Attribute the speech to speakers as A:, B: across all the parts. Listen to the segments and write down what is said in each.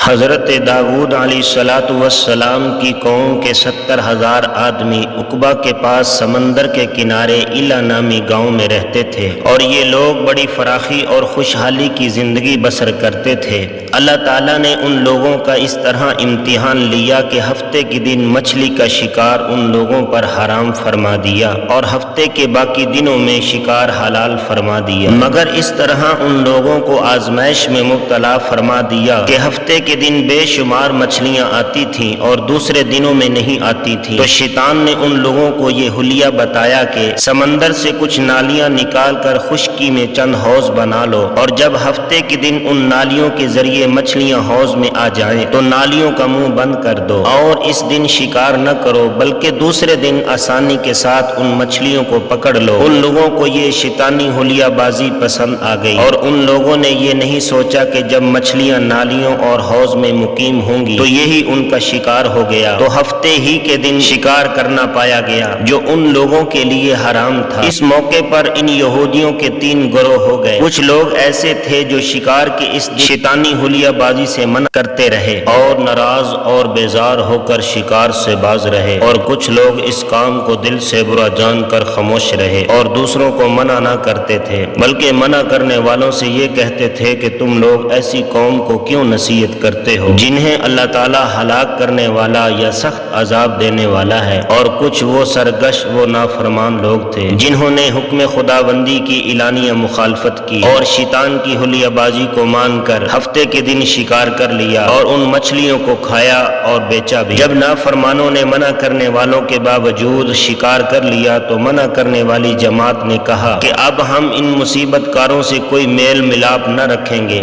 A: حضرت داؤد علیہ السلام کی قوم کے 70,000 آدمی عقبہ کے پاس سمندر کے کنارے ایلا نامی گاؤں میں رہتے تھے، اور یہ لوگ بڑی فراخی اور خوشحالی کی زندگی بسر کرتے تھے۔ اللہ تعالیٰ نے ان لوگوں کا اس طرح امتحان لیا کہ ہفتے کے دن مچھلی کا شکار ان لوگوں پر حرام فرما دیا اور ہفتے کے باقی دنوں میں شکار حلال فرما دیا، مگر اس طرح ان لوگوں کو آزمائش میں مبتلا فرما دیا کہ ہفتے کے دن بے شمار مچھلیاں آتی تھیں اور دوسرے دنوں میں نہیں آتی تھیں۔ تو شیطان نے ان لوگوں کو یہ حلیہ بتایا کہ سمندر سے کچھ نالیاں نکال کر خشکی میں چند حوض بنا لو، اور جب ہفتے کے دن ان نالیوں کے ذریعے مچھلیاں حوض میں آ جائیں تو نالیوں کا منہ بند کر دو، اور اس دن شکار نہ کرو بلکہ دوسرے دن آسانی کے ساتھ ان مچھلیوں کو پکڑ لو۔ ان لوگوں کو یہ شیطانی حلیہ بازی پسند آ گئی، اور ان لوگوں نے یہ نہیں سوچا کہ جب مچھلیاں نالیوں اور حوض میں مقیم ہوں گی تو یہی ان کا شکار ہو گیا، تو ہفتے ہی کے دن شکار کرنا پایا گیا جو ان لوگوں کے لیے حرام تھا۔ اس موقع پر ان یہودیوں کے 3 گروہ ہو گئے۔ کچھ لوگ ایسے تھے جو شکار کی اس شیطانی حلیہ بازی سے منع کرتے رہے اور ناراض اور بیزار ہو کر شکار سے باز رہے، اور کچھ لوگ اس کام کو دل سے برا جان کر خاموش رہے اور دوسروں کو منع نہ کرتے تھے، بلکہ منع کرنے والوں سے یہ کہتے تھے کہ تم لوگ ایسی قوم کو کیوں نصیحت کرتے ہو جنہیں اللہ تعالیٰ ہلاک کرنے والا یا سخت عذاب دینے والا ہے۔ اور کچھ وہ سرکش و نافرمان لوگ تھے جنہوں نے حکم خداوندی کی اعلانیہ مخالفت کی اور شیطان کی حلیہ بازی کو مان کر ہفتے کے دن شکار کر لیا اور ان مچھلیوں کو کھایا اور بیچا بھی۔ جب نافرمانوں نے منع کرنے والوں کے باوجود شکار کر لیا تو منع کرنے والی جماعت نے کہا کہ اب ہم ان مصیبت کاروں سے کوئی میل ملاپ نہ رکھیں گے۔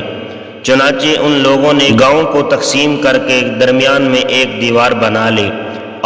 A: چنانچہ ان لوگوں نے گاؤں کو تقسیم کر کے درمیان میں ایک دیوار بنا لی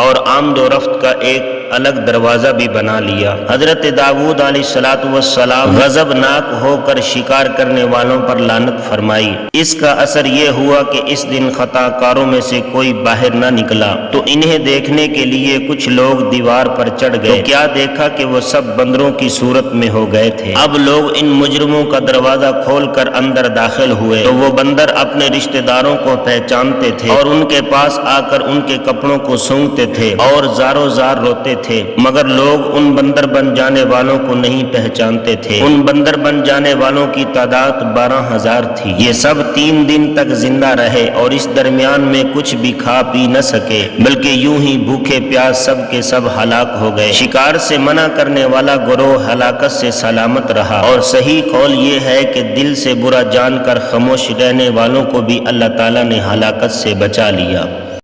A: اور آمد و رفت کا ایک الگ دروازہ بھی بنا لیا۔ حضرت داؤد علیہ السلام غضبناک ہو کر شکار کرنے والوں پر لعنت فرمائی۔ اس کا اثر یہ ہوا کہ اس دن خطا کاروں میں سے کوئی باہر نہ نکلا، تو انہیں دیکھنے کے لیے کچھ لوگ دیوار پر چڑھ گئے تو کیا دیکھا کہ وہ سب بندروں کی صورت میں ہو گئے تھے۔ اب لوگ ان مجرموں کا دروازہ کھول کر اندر داخل ہوئے تو وہ بندر اپنے رشتہ داروں کو پہچانتے تھے اور ان کے پاس آ کر ان کے کپڑوں کو سونگھتے تھے اور زاروں زار روتے تھے، مگر لوگ ان بندر بن جانے والوں کو نہیں پہچانتے تھے۔ ان بندر بن جانے والوں کی تعداد 12,000 تھی۔ یہ سب 3 دن تک زندہ رہے اور اس درمیان میں کچھ بھی کھا پی نہ سکے، بلکہ یوں ہی بھوکے پیاس سب کے سب ہلاک ہو گئے۔ شکار سے منع کرنے والا گروہ ہلاکت سے سلامت رہا، اور صحیح قول یہ ہے کہ دل سے برا جان کر خاموش رہنے والوں کو بھی اللہ تعالیٰ نے ہلاکت سے بچا لیا۔